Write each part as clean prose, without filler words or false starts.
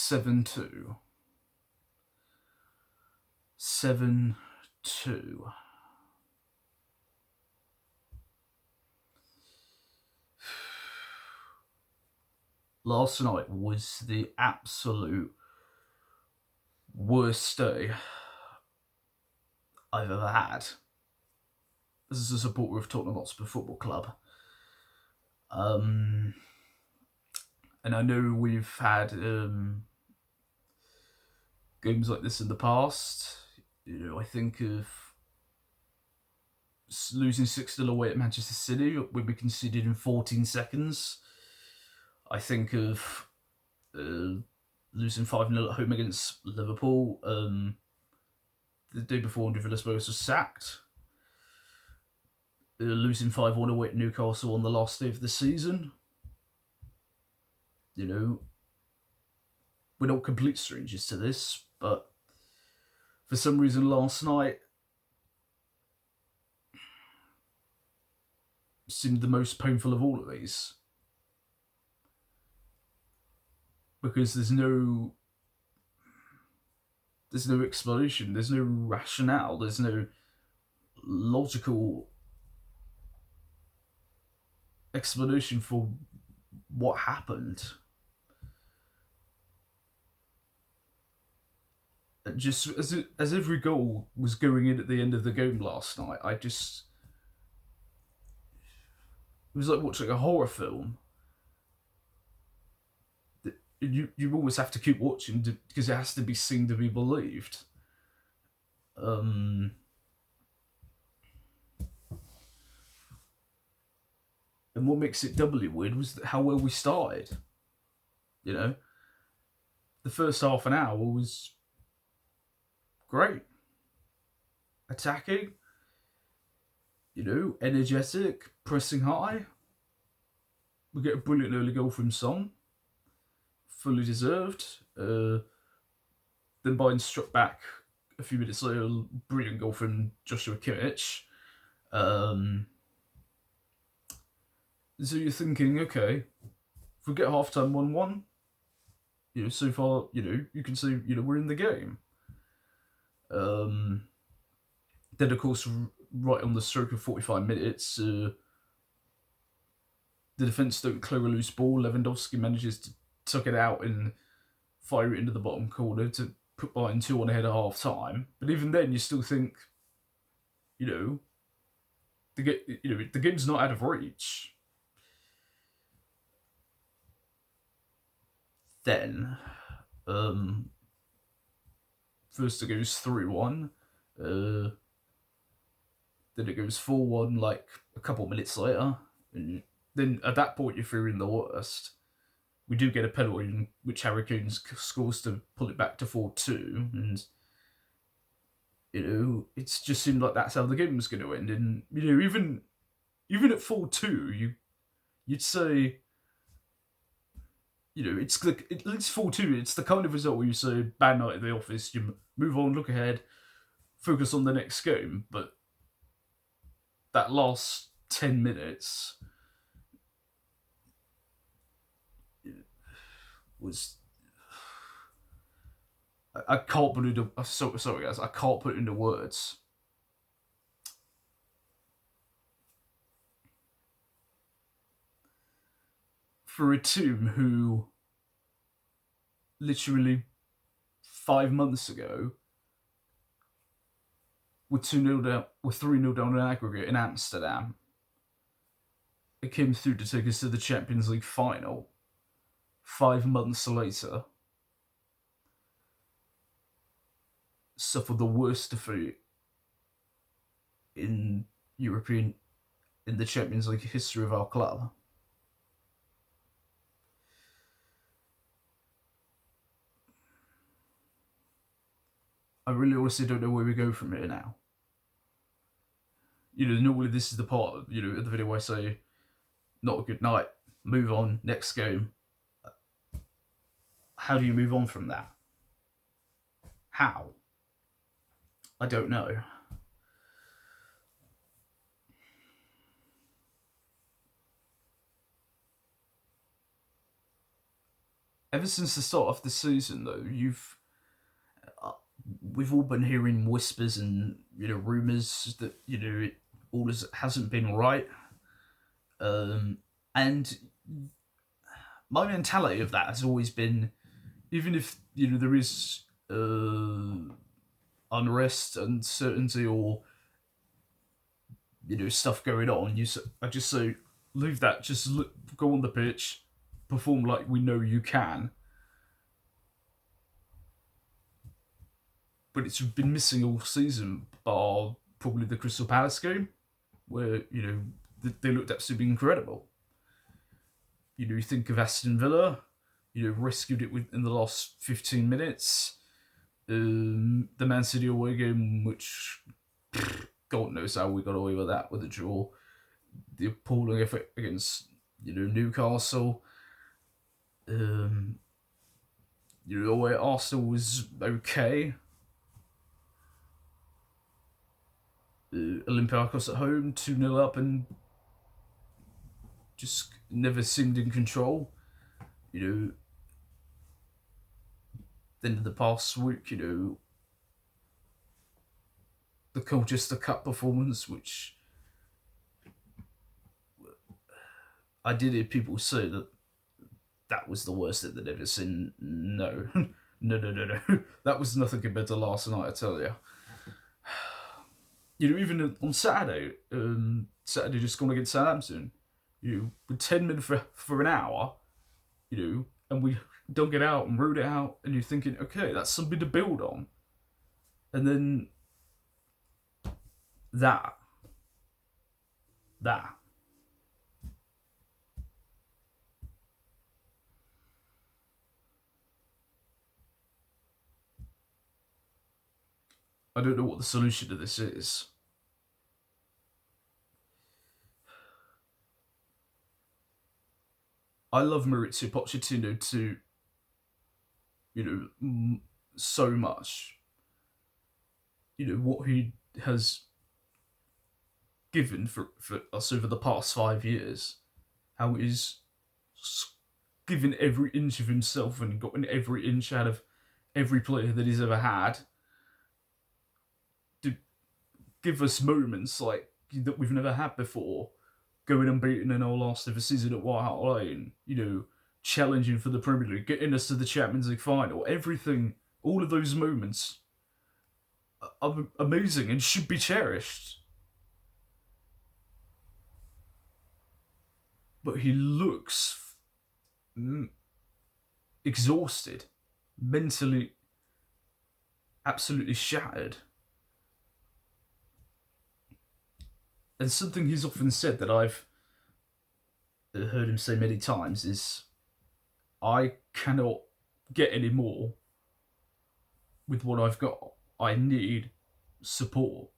7-2. 7-2. Last night was the absolute worst day I've ever had as a supporter of Tottenham Hotspur Football Club. And I know we've had games like this in the past. I think of losing 6-0 away at Manchester City when we conceded in 14 seconds. I think of losing 5-0 at home against Liverpool the day before Andre Villas-Boas was sacked. Losing 5-1 away at Newcastle on the last day of the season. We're not complete strangers to this, but for some reason last night seemed the most painful of all of these. Because there's no explanation, there's no rationale, there's no logical explanation for what happened. Just as every goal was going in at the end of the game last night, it was like watching a horror film. You almost have to keep watching because it has to be seen to be believed. And what makes it doubly weird was how well we started. The first half an hour was great. Attacking, energetic, pressing high. We get a brilliant early goal from Son. Fully deserved. Then Bayern struck back a few minutes later. Brilliant goal from Joshua Kimmich. So you're thinking, okay, if we get half-time 1-1, so far, you can say, we're in the game. Then, of course, right on the stroke of 45 minutes, the defence don't clear a loose ball. Lewandowski manages to tuck it out and fire it into the bottom corner to put Bayern 2-1 ahead at half-time. But even then, you still think, the game's not out of reach. Then, first it goes 3-1, then it goes 4-1 like a couple minutes later, and then at that point you're fearing the worst. We do get a penalty which Harry Kane scores to pull it back to 4-2, and it just seemed like that's how the game was going to end. And even at 4-2, you'd say, it's 4-2. It's the kind of result where you say, bad night at the office, you move on, look ahead, focus on the next game. But that last 10 minutes was... I can't put it into... Sorry, guys. I can't put it into words. For a team who literally 5 months ago were 2-0 down, were 3-0 down in aggregate in Amsterdam, it came through to take us to the Champions League final 5 months later, suffered the worst defeat in the Champions League history of our club. I really honestly don't know where we go from here now. Normally this is the part of, of the video where I say, not a good night, move on, next game. How do you move on from that? How? I don't know. ever since the start of the season, though, we've all been hearing whispers and rumors that all hasn't been right. And my mentality of that has always been, even if there is unrest, uncertainty, or stuff going on, I just say leave that. Just go on the pitch, perform like we know you can. But it's been missing all season, bar probably the Crystal Palace game, where they looked absolutely incredible. You think of Aston Villa, rescued it in the last 15 minutes. The Man City away game, which God knows how we got away with that with a draw. The appalling effort against Newcastle. Away at Arsenal was okay. Olympiacos at home, 2-0 up, and just never seemed in control. Then in the past week, the Colchester Cup performance, which I did hear people say that was the worst that they'd ever seen. No. No. That was nothing compared to last night, I tell you. Even on Saturday, just gone against Southampton, with 10 minutes for an hour, and we dug it out and ruled it out, and you're thinking, okay, that's something to build on. And then that. I don't know what the solution to this is. I love Mauricio Pochettino to, so much. What he has given for us over the past 5 years. How he's given every inch of himself and gotten every inch out of every player that he's ever had. To give us moments like that we've never had before. Going unbeaten in our last ever season at White Hart Lane, challenging for the Premier League, getting us to the Champions League final, everything, all of those moments are amazing and should be cherished. But he looks exhausted, mentally absolutely shattered. And something he's often said that I've heard him say many times is, I cannot get any more with what I've got. I need support.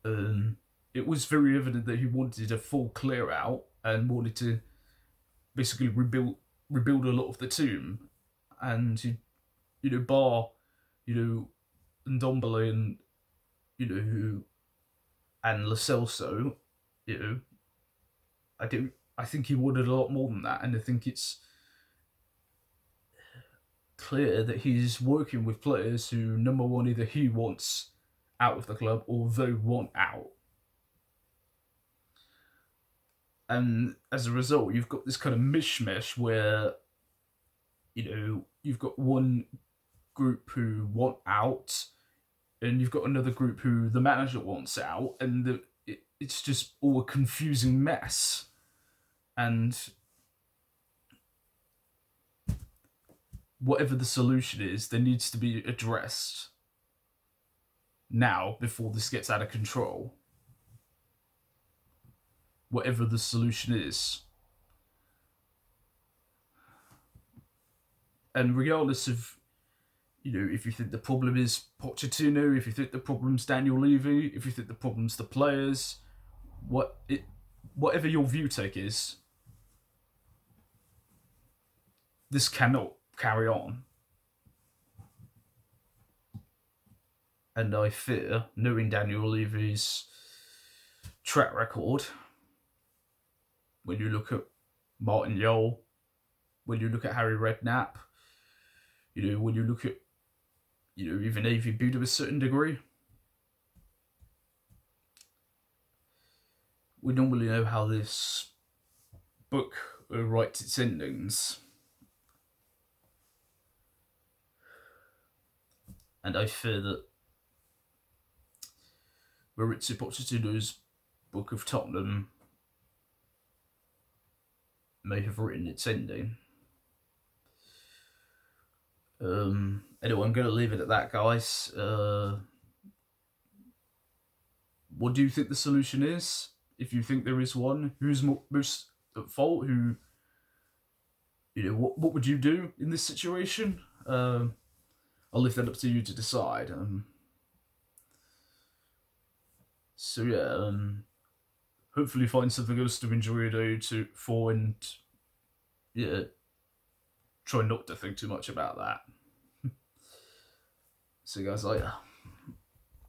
It was very evident that he wanted a full clear out and wanted to basically rebuild a lot of the team. And, bar, Ndombele and and Lo Celso, I think he wanted a lot more than that, and I think it's clear that he's working with players who, number one, either he wants out of the club or they want out. And as a result, you've got this kind of mishmash where, you've got one group who want out, and you've got another group who the manager wants out, and it's just all a confusing mess. And whatever the solution is, there needs to be addressed now before this gets out of control. Whatever the solution is. And regardless of, if you think the problem is Pochettino, if you think the problem's Daniel Levy, if you think the problem's the players, whatever your view take is, this cannot carry on. And I fear, knowing Daniel Levy's track record, when you look at Martin Yole, when you look at Harry Redknapp, when you look at, even Avi Buda to a certain degree, we normally know how this book writes its endings. And I fear that Mauricio Pochettino's book of Tottenham may have written its ending. Anyway, I'm going to leave it at that, guys. What do you think the solution is? If you think there is one, who's most at fault? Who, what would you do in this situation? I'll leave that up to you to decide. So yeah, hopefully find something else to enjoy for, and yeah, try not to think too much about that. See you guys later.